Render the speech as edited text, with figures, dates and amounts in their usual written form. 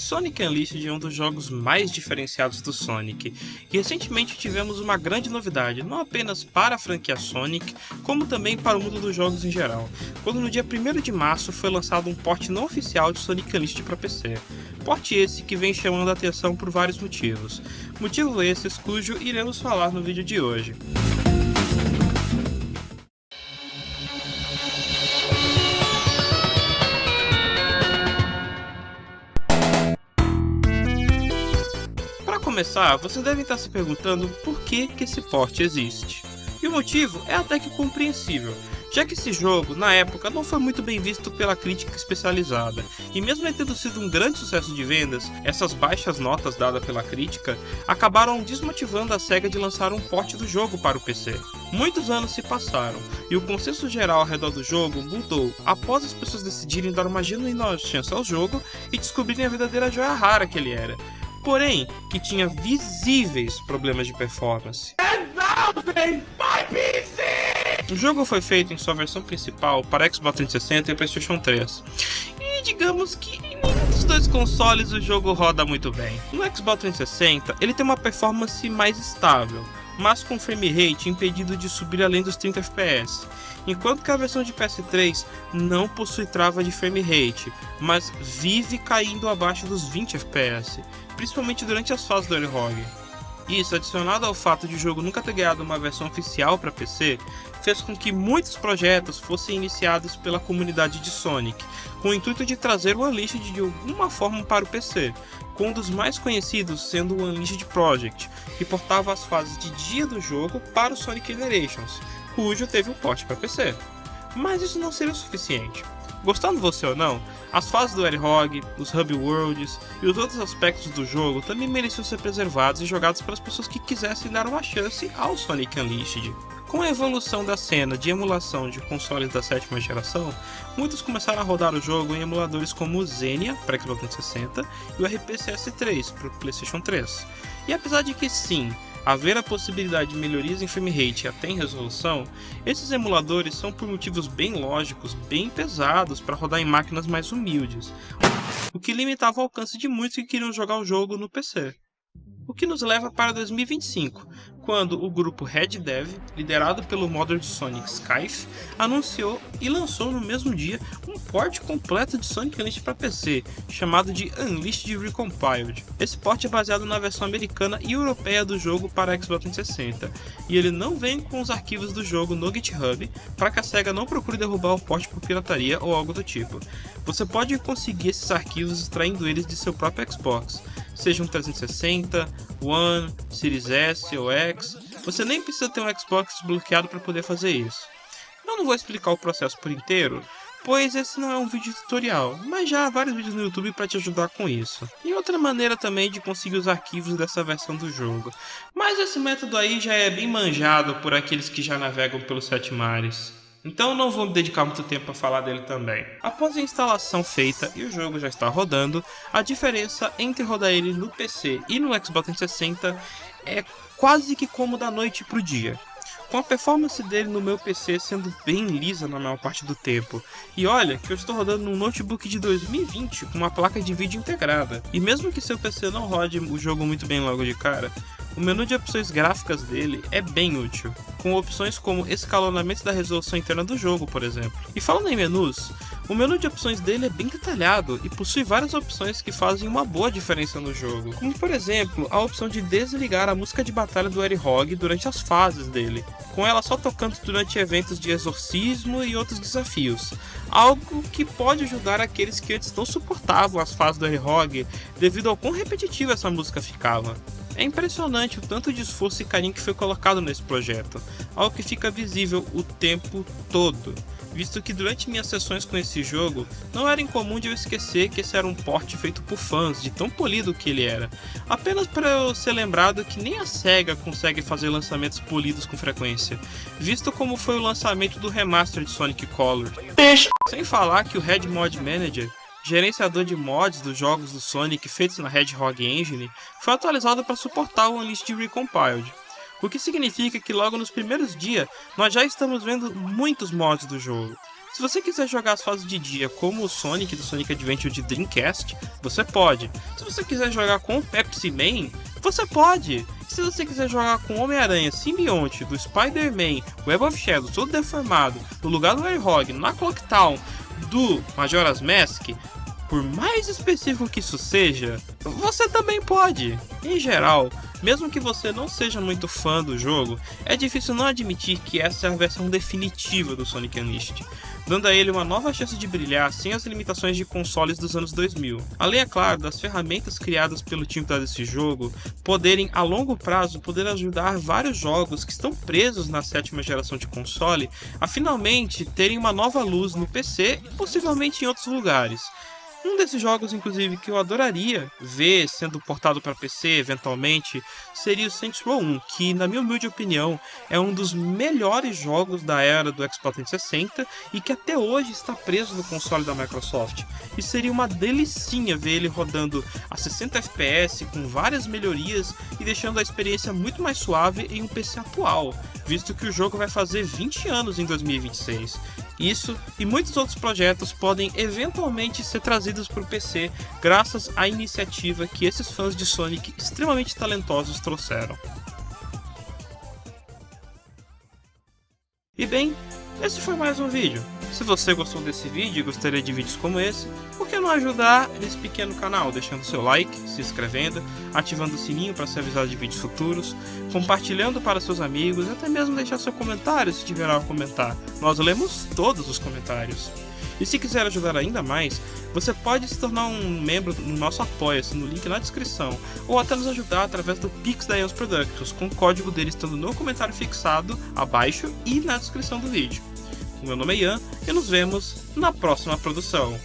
Sonic Unleashed é um dos jogos mais diferenciados do Sonic, e recentemente tivemos uma grande novidade, não apenas para a franquia Sonic, como também para o mundo dos jogos em geral, quando no dia 1º de março foi lançado um port não oficial de Sonic Unleashed para PC. Port esse que vem chamando a atenção por vários motivos. Motivo esses cujo iremos falar no vídeo de hoje. Para começar, vocês devem estar se perguntando por que esse port existe. E o motivo é até que compreensível, já que esse jogo, na época, não foi muito bem visto pela crítica especializada, e mesmo tendo sido um grande sucesso de vendas, essas baixas notas dadas pela crítica acabaram desmotivando a SEGA de lançar um port do jogo para o PC. Muitos anos se passaram, e o consenso geral ao redor do jogo mudou após as pessoas decidirem dar uma genuína chance ao jogo e descobrirem a verdadeira joia rara que ele era, porém que tinha visíveis problemas de performance. O jogo foi feito em sua versão principal para Xbox 360 e PlayStation 3, e digamos que em nenhum dos dois consoles o jogo roda muito bem. No Xbox 360 ele tem uma performance mais estável, mas com frame rate impedido de subir além dos 30 FPS, enquanto que a versão de PS3 não possui trava de frame rate, mas vive caindo abaixo dos 20 FPS, principalmente durante as fases do Warthog. Isso, adicionado ao fato de o jogo nunca ter ganhado uma versão oficial para PC, fez com que muitos projetos fossem iniciados pela comunidade de Sonic, com o intuito de trazer o Unleashed de alguma forma para o PC, com um dos mais conhecidos sendo o Unleashed Project, que portava as fases de dia do jogo para o Sonic Generations, cujo teve um port para PC. Mas isso não seria o suficiente. Gostando você ou não, as fases do Warthog, os Hub Worlds e os outros aspectos do jogo também mereciam ser preservados e jogados pelas pessoas que quisessem dar uma chance ao Sonic Unleashed. Com a evolução da cena de emulação de consoles da 7ª geração, muitos começaram a rodar o jogo em emuladores como o Xenia para Xbox 360 e o RPCS3 para o PlayStation 3. E apesar de que sim, haver a possibilidade de melhorias em frame rate e até em resolução, esses emuladores são por motivos bem lógicos, bem pesados para rodar em máquinas mais humildes, o que limitava o alcance de muitos que queriam jogar o jogo no PC. O que nos leva para 2025, quando o grupo Red Dev, liderado pelo modder de Sonic Scythe, anunciou e lançou no mesmo dia um port completo de Sonic Unleashed para PC, chamado de Unleashed Recompiled. Esse port é baseado na versão americana e europeia do jogo para Xbox 360, e ele não vem com os arquivos do jogo no GitHub, para que a SEGA não procure derrubar o port por pirataria ou algo do tipo. Você pode conseguir esses arquivos extraindo eles de seu próprio Xbox, seja um 360, One, Series S ou X, você nem precisa ter um Xbox desbloqueado para poder fazer isso. Eu não vou explicar o processo por inteiro, pois esse não é um vídeo tutorial, mas já há vários vídeos no YouTube para te ajudar com isso. E outra maneira também de conseguir os arquivos dessa versão do jogo. Mas esse método aí já é bem manjado por aqueles que já navegam pelos 7 mares. Então não vou me dedicar muito tempo para falar dele também. Após a instalação feita e o jogo já está rodando, a diferença entre rodar ele no PC e no Xbox 360 é quase que como da noite para o dia, com a performance dele no meu PC sendo bem lisa na maior parte do tempo. E olha que eu estou rodando num notebook de 2020 com uma placa de vídeo integrada. E mesmo que seu PC não rode o jogo muito bem logo de cara, o menu de opções gráficas dele é bem útil, com opções como escalonamento da resolução interna do jogo, por exemplo. E falando em menus, o menu de opções dele é bem detalhado e possui várias opções que fazem uma boa diferença no jogo, como por exemplo a opção de desligar a música de batalha do Warthog durante as fases dele, com ela só tocando durante eventos de exorcismo e outros desafios, algo que pode ajudar aqueles que antes não suportavam as fases do Warthog devido ao quão repetitiva essa música ficava. É impressionante o tanto de esforço e carinho que foi colocado nesse projeto, algo que fica visível o tempo todo, visto que durante minhas sessões com esse jogo, não era incomum de eu esquecer que esse era um port feito por fãs, de tão polido que ele era, apenas para eu ser lembrado que nem a SEGA consegue fazer lançamentos polidos com frequência, visto como foi o lançamento do remaster de Sonic Colors. Sem falar que o Red Mod Manager, gerenciador de mods dos jogos do Sonic feitos na Hedgehog Engine, foi atualizado para suportar o Unleashed Recompiled, o que significa que logo nos primeiros dias nós já estamos vendo muitos mods do jogo, Se você quiser jogar as fases de dia como o Sonic do Sonic Adventure de Dreamcast, você pode. Se você quiser jogar com o Pepsi Man, você pode. Se você quiser jogar com Homem-Aranha, Simbionte, do Spider-Man, Web of Shadows, todo deformado, no lugar do Warhog, na Clock Town, do Majora's Mask, por mais específico que isso seja, você também pode. Em geral, mesmo que você não seja muito fã do jogo, é difícil não admitir que essa é a versão definitiva do Sonic Unleashed, dando a ele uma nova chance de brilhar sem as limitações de consoles dos anos 2000. Além, é claro, das ferramentas criadas pelo time desse jogo poderem, a longo prazo, poder ajudar vários jogos que estão presos na 7ª geração de console a finalmente terem uma nova luz no PC e possivelmente em outros lugares. Um desses jogos, inclusive, que eu adoraria ver sendo portado para PC eventualmente, seria o Saints Row 1, que, na minha humilde opinião, é um dos melhores jogos da era do Xbox 360 e que até hoje está preso no console da Microsoft. E seria uma delicinha ver ele rodando a 60 FPS com várias melhorias e deixando a experiência muito mais suave em um PC atual, visto que o jogo vai fazer 20 anos em 2026. Isso e muitos outros projetos podem eventualmente ser trazidos para o PC graças à iniciativa que esses fãs de Sonic extremamente talentosos trouxeram. E bem, esse foi mais um vídeo. Se você gostou desse vídeo e gostaria de vídeos como esse, por que não ajudar nesse pequeno canal, deixando seu like, se inscrevendo, ativando o sininho para ser avisado de vídeos futuros, compartilhando para seus amigos e até mesmo deixar seu comentário se tiver algo a comentar. Nós lemos todos os comentários. E se quiser ajudar ainda mais, você pode se tornar um membro no nosso Apoia-se no link na descrição, ou até nos ajudar através do Pix da Eons Productions, com o código dele estando no comentário fixado abaixo e na descrição do vídeo. O meu nome é Ian e nos vemos na próxima produção.